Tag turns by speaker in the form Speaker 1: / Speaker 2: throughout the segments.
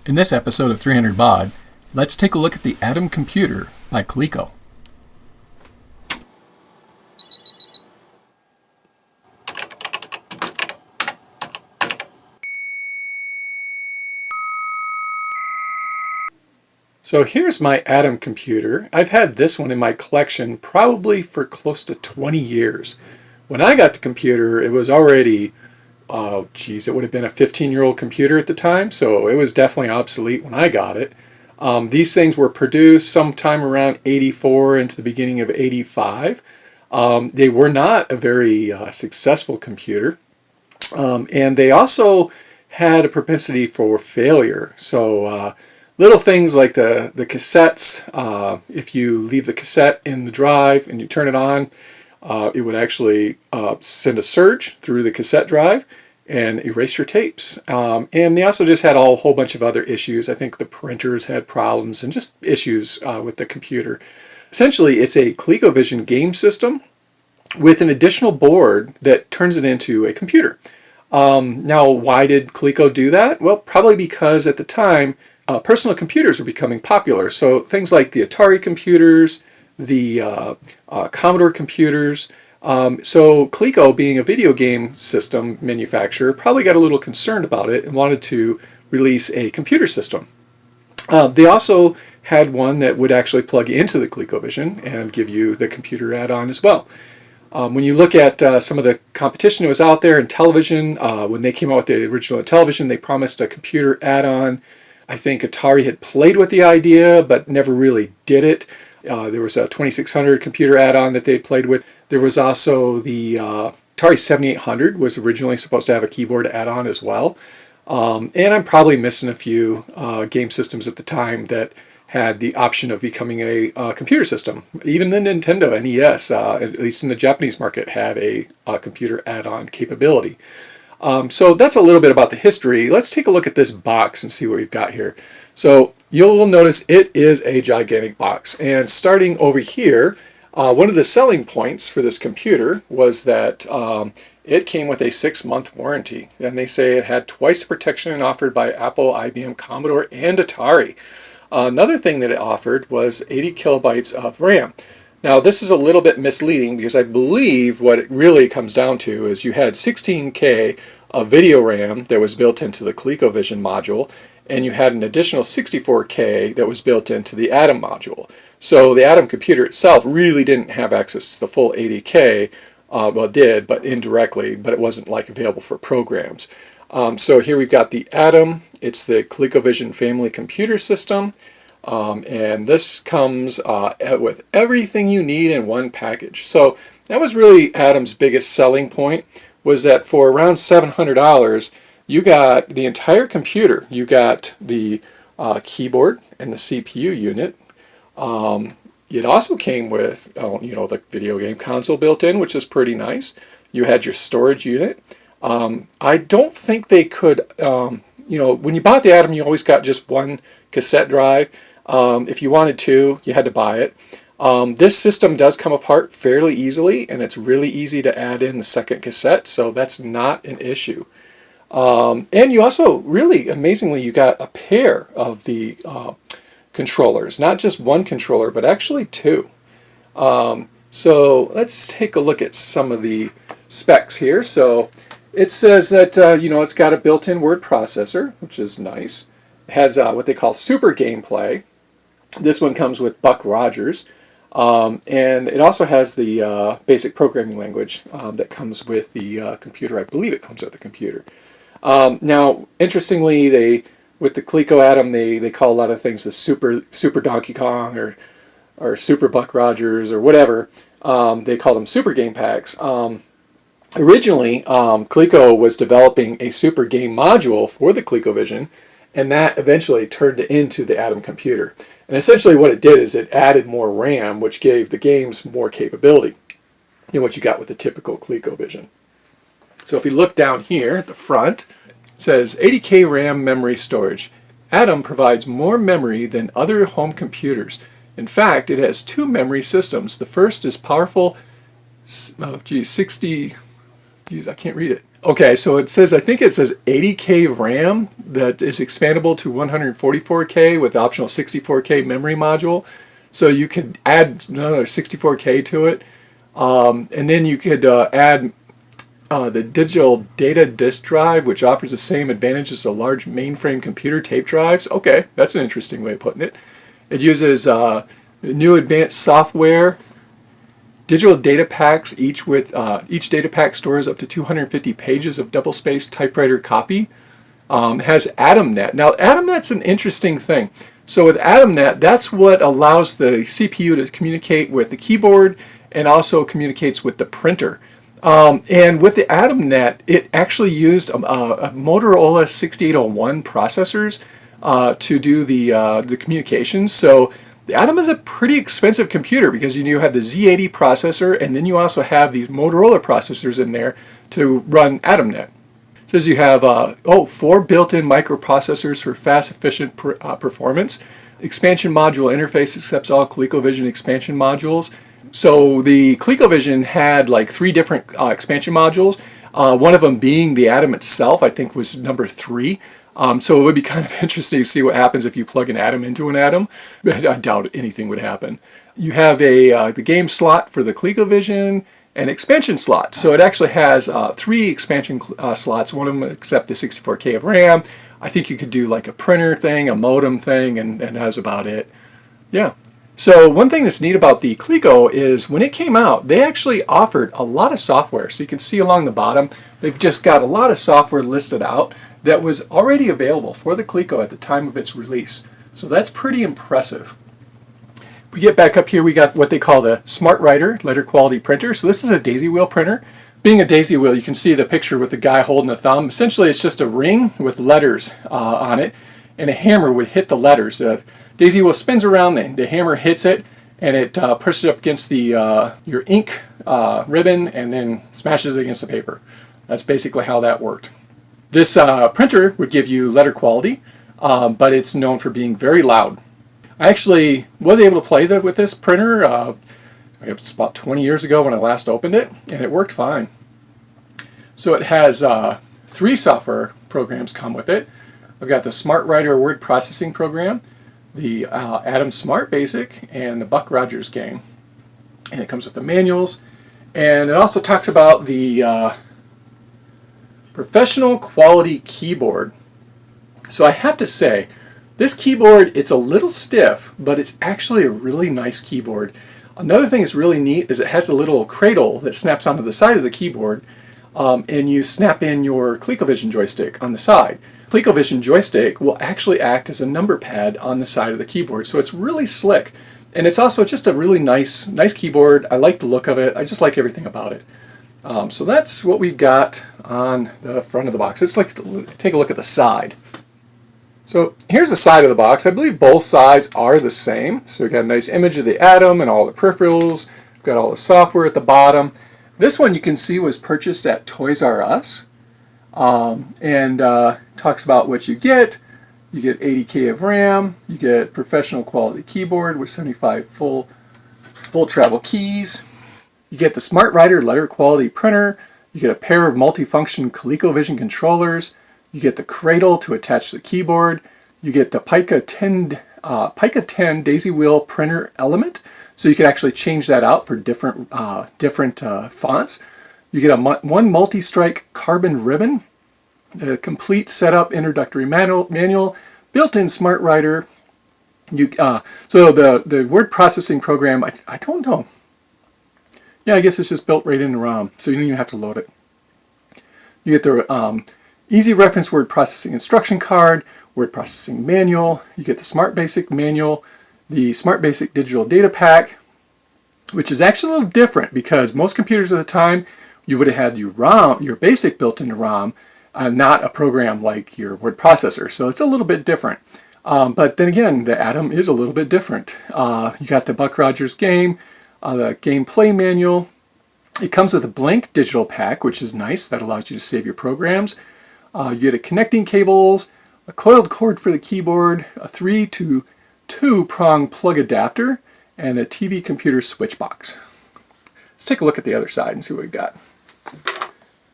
Speaker 1: In this episode of 300 Baud, let's take a look at the Adam computer by Coleco. So here's my Adam computer. I've had this one in my collection probably for close to 20 years. When I got the computer, it was already, it would have been a 15-year-old computer at the time, so it was definitely obsolete when I got it. These things were produced sometime around 84 into the beginning of 85. They were not a very successful computer, and they also had a propensity for failure. So little things like the cassettes, if you leave the cassette in the drive and you turn it on, it would actually send a surge through the cassette drive and erase your tapes. And they also just had a whole bunch of other issues. I think the printers had problems and just issues with the computer. Essentially, it's a Colecovision game system with an additional board that turns it into a computer. Now, why did Coleco do that? Well, probably because at the time, personal computers were becoming popular. So things like the Atari computers, the Commodore computers. So Coleco, being a video game system manufacturer, probably got a little concerned about it and wanted to release a computer system. They also had one that would actually plug into the ColecoVision and give you the computer add-on as well. When you look at some of the competition that was out there in television, when they came out with the original television, they promised a computer add-on. I think Atari had played with the idea, but never really did it. There was a 2600 computer add-on that they played with. There was also the Atari 7800 was originally supposed to have a keyboard add-on as well. And I'm probably missing a few game systems at the time that had the option of becoming a computer system. Even the Nintendo NES, at least in the Japanese market, had a computer add-on capability. So that's a little bit about the history. Let's take a look at this box and see what we've got here. So you'll notice it is a gigantic box. And starting over here, one of the selling points for this computer was that it came with a 6-month warranty. And they say it had twice the protection offered by Apple, IBM, Commodore, and Atari. Another thing that it offered was 80 kilobytes of RAM. Now, this is a little bit misleading because I believe what it really comes down to is you had 16K of video RAM that was built into the ColecoVision module, and you had an additional 64K that was built into the Adam module. So the Adam computer itself really didn't have access to the full 80K. Well, it did, but indirectly, but it wasn't like available for programs. So here we've got the Adam. It's the ColecoVision family computer system. And this comes with everything you need in one package. So that was really Adam's biggest selling point, was that for around $700, you got the entire computer. You got the keyboard and the CPU unit. It also came with, the video game console built in, which is pretty nice. You had your storage unit. I don't think they could, when you bought the Adam, you always got just one cassette drive. If you wanted to, you had to buy it. This system does come apart fairly easily, and it's really easy to add in the second cassette, so that's not an issue. And you also, really amazingly, you got a pair of the controllers. Not just one controller, but actually two. So let's take a look at some of the specs here. So it says that, it's got a built-in word processor, which is nice. It has what they call super gameplay. This one comes with Buck Rogers, and it also has the basic programming language that comes with the computer. I believe it comes with the computer. Now, interestingly, with the Coleco Adam, they call a lot of things the Super Donkey Kong or Super Buck Rogers or whatever. They call them Super Game Packs. Originally, Coleco was developing a super game module for the ColecoVision, and that eventually turned it into the Adam computer. And essentially what it did is it added more RAM, which gave the games more capability than what you got with the typical ColecoVision. So if you look down here at the front, it says 80K RAM memory storage. Adam provides more memory than other home computers. In fact, it has two memory systems. The first is powerful, 60, I can't read it. Okay, so it says, I think it says 80K RAM that is expandable to 144K with optional 64K memory module. So you could add another 64K to it. And then you could add the digital data disk drive, which offers the same advantages as a large mainframe computer tape drives. Okay, that's an interesting way of putting it. It uses new advanced software, digital data packs, each data pack stores up to 250 pages of double-spaced typewriter copy. Has AdamNet. Now, AdamNet's an interesting thing. So with AdamNet, that's what allows the CPU to communicate with the keyboard and also communicates with the printer. And with the AdamNet, it actually used a Motorola 6801 processors to do the communications. So the Adam is a pretty expensive computer because you have the Z80 processor, and then you also have these Motorola processors in there to run AdamNet. It says you have 4 built-in microprocessors for fast, efficient performance. Expansion module interface accepts all Colecovision expansion modules. So the Colecovision had like 3 different expansion modules. One of them being the Adam itself, I think was number 3. So it would be kind of interesting to see what happens if you plug an Adam into an Adam. But I doubt anything would happen. You have the game slot for the Colecovision and expansion slot. So it actually has 3 expansion slots. One of them accept the 64K of RAM. I think you could do like a printer thing, a modem thing, and that's about it. Yeah. So one thing that's neat about the Coleco is when it came out, they actually offered a lot of software. So you can see along the bottom, they've just got a lot of software listed out that was already available for the Coleco at the time of its release. So that's pretty impressive. If we get back up here, we got what they call the Smart Writer letter quality printer. So this is a daisy wheel printer. Being a daisy wheel, you can see the picture with the guy holding a thumb. Essentially, it's just a ring with letters on it, and a hammer would hit the letters. The daisy wheel spins around, the hammer hits it, and it pushes up against the your ink ribbon and then smashes it against the paper. That's basically how that worked. This printer would give you letter quality, but it's known for being very loud. I actually was able to play with this printer it was about 20 years ago when I last opened it, and it worked fine. So it has 3 software programs come with it. I've got the Smart Writer word processing program, the Adam Smart Basic, and the Buck Rogers game. And it comes with the manuals, and it also talks about the professional quality keyboard. So I have to say, this keyboard, it's a little stiff, but it's actually a really nice keyboard. Another thing that's really neat is it has a little cradle that snaps onto the side of the keyboard, and you snap in your Colecovision joystick on the side. Colecovision joystick will actually act as a number pad on the side of the keyboard, so it's really slick. And it's also just a really nice keyboard. I like the look of it. I just like everything about it. So that's what we've got on the front of the box. Let's take a look at the side. So here's the side of the box. I believe both sides are the same. So we've got a nice image of the Atom and all the peripherals. We've got all the software at the bottom. This one you can see was purchased at Toys R Us. And talks about what you get. You get 80K of RAM. You get professional quality keyboard with 75 full travel keys. You get the Smart Writer letter quality printer. You get a pair of multifunction Colecovision controllers. You get the cradle to attach the keyboard. You get the Pica 10 daisy wheel printer element, so you can actually change that out for different fonts. You get one multi-strike carbon ribbon, the complete setup introductory manual, built-in Smart Writer. So the word processing program, I don't know. Yeah, I guess it's just built right into ROM, so you don't even have to load it. You get the Easy Reference Word Processing Instruction Card, Word Processing Manual. You get the Smart Basic Manual, the Smart Basic Digital Data Pack, which is actually a little different because most computers at the time, you would have had your BASIC built into ROM, not a program like your word processor. So it's a little bit different. But then again, the Atom is a little bit different. You got the Buck Rogers game, the gameplay manual. It comes with a blank digital pack, which is nice. That allows you to save your programs. You get a connecting cables, a coiled cord for the keyboard, a 3 to 2 prong plug adapter, and a TV computer switch box. Let's take a look at the other side and see what we've got.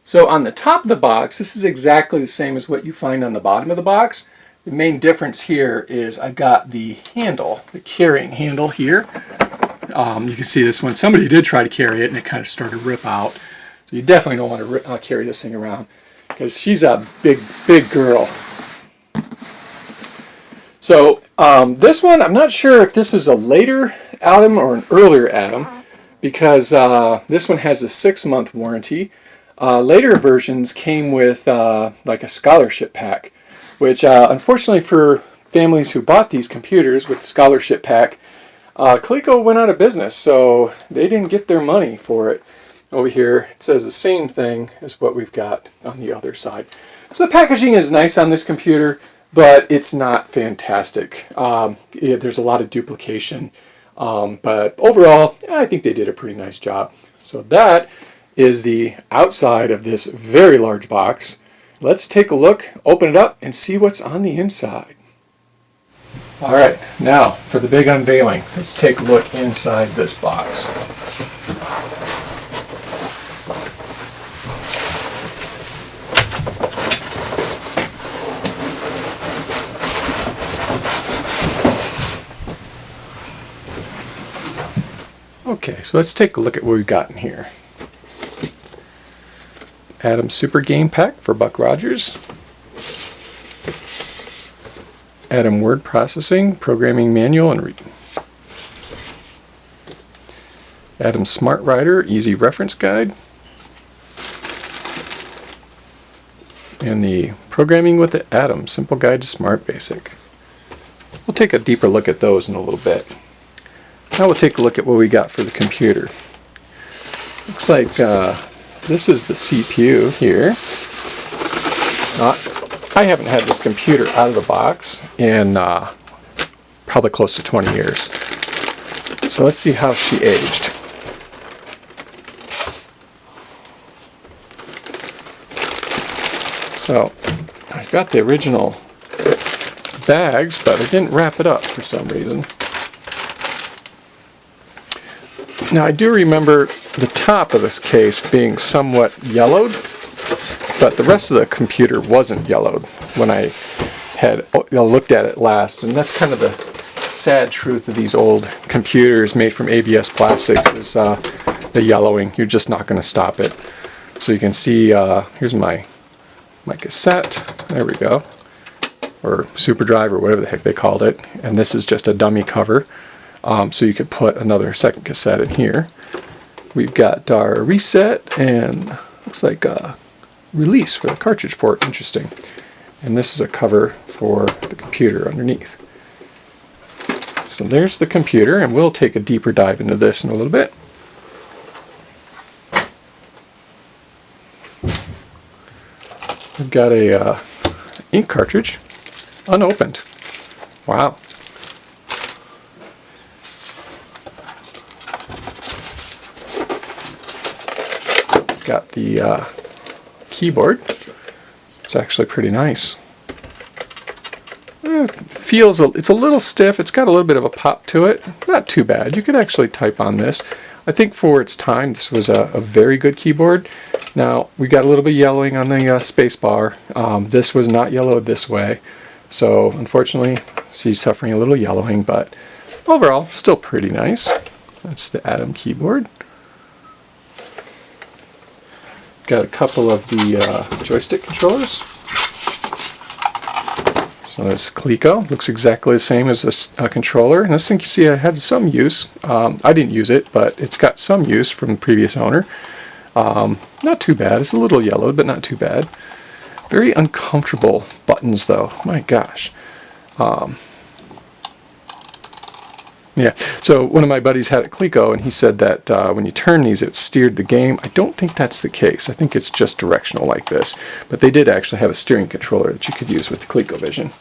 Speaker 1: So on the top of the box, this is exactly the same as what you find on the bottom of the box. The main difference here is I've got the handle, the carrying handle here. You can see this one. Somebody did try to carry it and it kind of started to rip out. So you definitely don't want to carry this thing around because she's a big, big girl. So this one, I'm not sure if this is a later Adam or an earlier Adam because this one has a 6-month warranty. Later versions came with like a scholarship pack, which unfortunately for families who bought these computers with the scholarship pack, Coleco went out of business, so they didn't get their money for it. Over here it says the same thing as what we've got on the other side. So the packaging is nice on this computer, but it's not fantastic. There's a lot of duplication, but overall I think they did a pretty nice job. So that is the outside of this very large box. Let's take a look, open it up, and see what's on the inside. Alright, now for the big unveiling. Let's take a look inside this box. Okay, so let's take a look at what we've got in here. Adam Super Game Pack for Buck Rogers. Adam Word Processing, Programming Manual and Reading. Adam Smart Writer, Easy Reference Guide. And the Programming with the Adam, Simple Guide to Smart Basic. We'll take a deeper look at those in a little bit. Now we'll take a look at what we got for the computer. Looks like this is the CPU here. I haven't had this computer out of the box in probably close to 20 years. So let's see how she aged. So I've got the original bags, but I didn't wrap it up for some reason. Now I do remember the top of this case being somewhat yellowed, but the rest of the computer wasn't yellowed when I had looked at it last. And that's kind of the sad truth of these old computers made from ABS plastics is the yellowing. You're just not going to stop it. So you can see, here's my cassette. There we go. Or Super Drive or whatever the heck they called it. And this is just a dummy cover. So you could put another second cassette in here. We've got our reset and looks like a release for the cartridge port. Interesting. And this is a cover for the computer underneath. So there's the computer, and we'll take a deeper dive into this in a little bit. We've got a ink cartridge, unopened. Wow. Got the keyboard. It's actually pretty nice. It's a little stiff. It's got a little bit of a pop to it. Not too bad. You could actually type on this. I think for its time, this was a very good keyboard. Now, we got a little bit of yellowing on the space bar. This was not yellowed this way. So, unfortunately, she's suffering a little yellowing, but overall, still pretty nice. That's the Adam keyboard. Got a couple of the joystick controllers. So this Coleco looks exactly the same as this controller. And this thing, you see, it had some use. I didn't use it, but it's got some use from the previous owner. Not too bad. It's a little yellowed, but not too bad. Very uncomfortable buttons, though. My gosh. Yeah, so one of my buddies had a Coleco, and he said that when you turn these, it steered the game. I don't think that's the case. I think it's just directional like this. But they did actually have a steering controller that you could use with the Colecovision.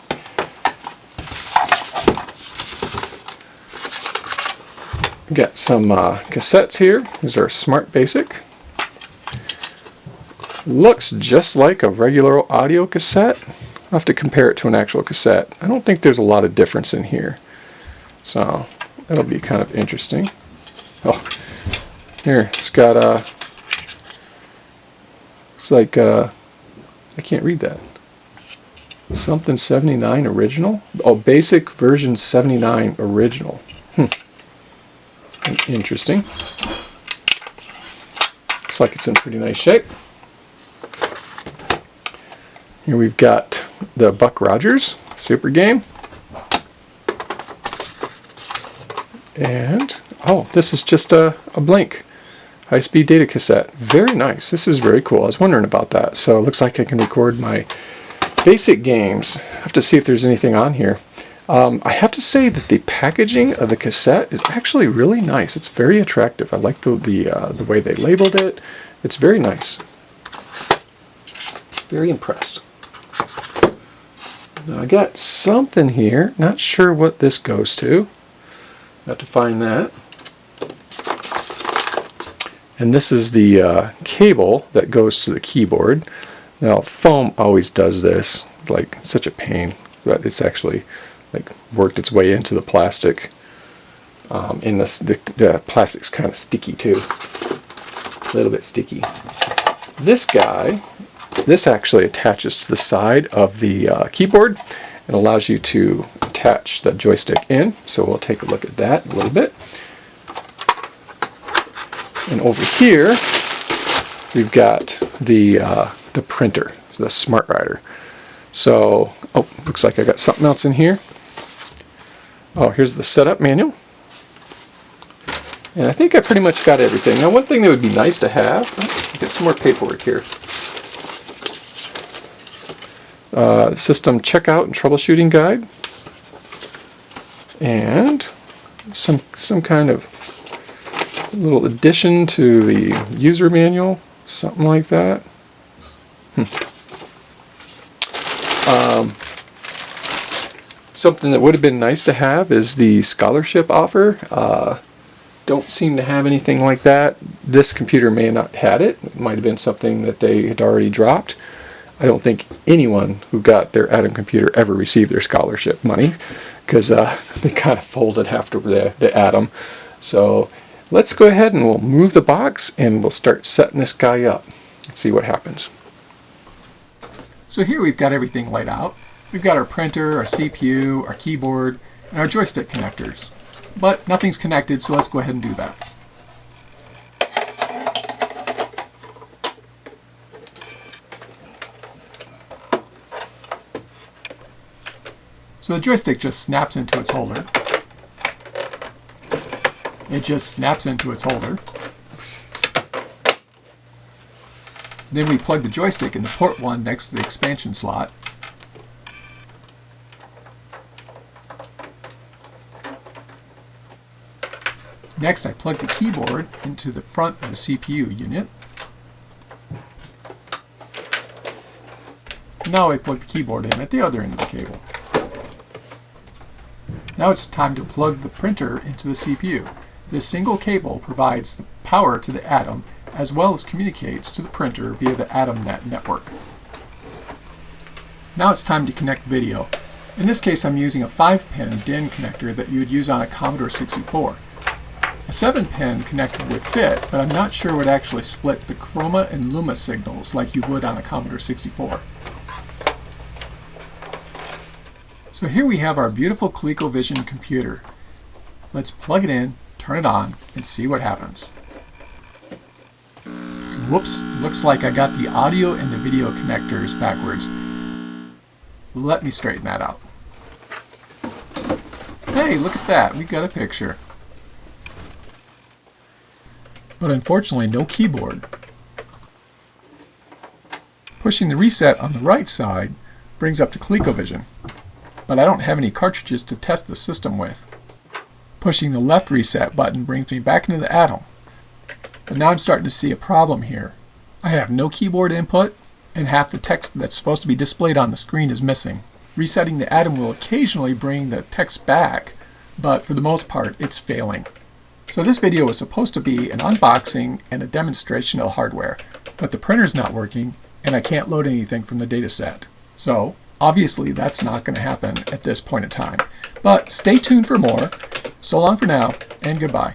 Speaker 1: Got some cassettes here. These are Smart Basic. Looks just like a regular audio cassette. I'll have to compare it to an actual cassette. I don't think there's a lot of difference in here. So that'll be kind of interesting. Oh, here, it's got Looks like, I can't read that. Something 79 original? Oh, basic version 79 original. Interesting. Looks like it's in pretty nice shape. Here we've got the Buck Rogers Super Game. And, oh, this is just a blank high-speed data cassette. Very nice. This is very cool. I was wondering about that. So it looks like I can record my basic games. I have to see if there's anything on here. I have to say that the packaging of the cassette is actually really nice. It's very attractive. I like the way they labeled it. It's very nice. Very impressed. Now I got something here. Not sure what this goes to. Have to find that. And this is the cable that goes to the keyboard. Now foam always does this, like such a pain, but it's actually like worked its way into the plastic. And the plastic's kind of sticky too, a little bit sticky. This guy, this actually attaches to the side of the keyboard and allows you to attach the joystick in. So we'll take a look at that a little bit. And over here, we've got the printer, so the Smart Writer. So, oh, looks like I got something else in here. Oh, here's the setup manual. And I think I pretty much got everything. Now, one thing that would be nice to have, get some more paperwork here. System checkout and troubleshooting guide. And some kind of little addition to the user manual, something like that. Something that would have been nice to have is the scholarship offer. Don't seem to have anything like that. This computer may have not had it. It might have been something that they had already dropped. I don't think anyone who got their Adam computer ever received their scholarship money, because they kind of folded after the Adam. So let's go ahead and we'll move the box and we'll start setting this guy up and see what happens. So here we've got everything laid out. We've got our printer, our CPU, our keyboard, and our joystick connectors. But nothing's connected, so let's go ahead and do that. So the joystick just snaps into its holder. It just snaps into its holder. Then we plug the joystick into port 1 next to the expansion slot. Next, I plug the keyboard into the front of the CPU unit. Now I plug the keyboard in at the other end of the cable. Now it's time to plug the printer into the CPU. This single cable provides the power to the Adam as well as communicates to the printer via the AdamNet network. Now it's time to connect video. In this case, I'm using a 5-pin DIN connector that you would use on a Commodore 64. A 7-pin connector would fit, but I'm not sure it would actually split the chroma and luma signals like you would on a Commodore 64. So here we have our beautiful Colecovision computer. Let's plug it in, turn it on, and see what happens. Whoops, looks like I got the audio and the video connectors backwards. Let me straighten that out. Hey, look at that, we got a picture. But unfortunately, no keyboard. Pushing the reset on the right side brings up to Colecovision, but I don't have any cartridges to test the system with. Pushing the left reset button brings me back into the Adam. But now I'm starting to see a problem here. I have no keyboard input, and half the text that's supposed to be displayed on the screen is missing. Resetting the Adam will occasionally bring the text back, but for the most part, it's failing. So this video was supposed to be an unboxing and a demonstration of hardware, but the printer's not working, and I can't load anything from the dataset. So obviously that's not going to happen at this point in time. But stay tuned for more. So long for now, and goodbye.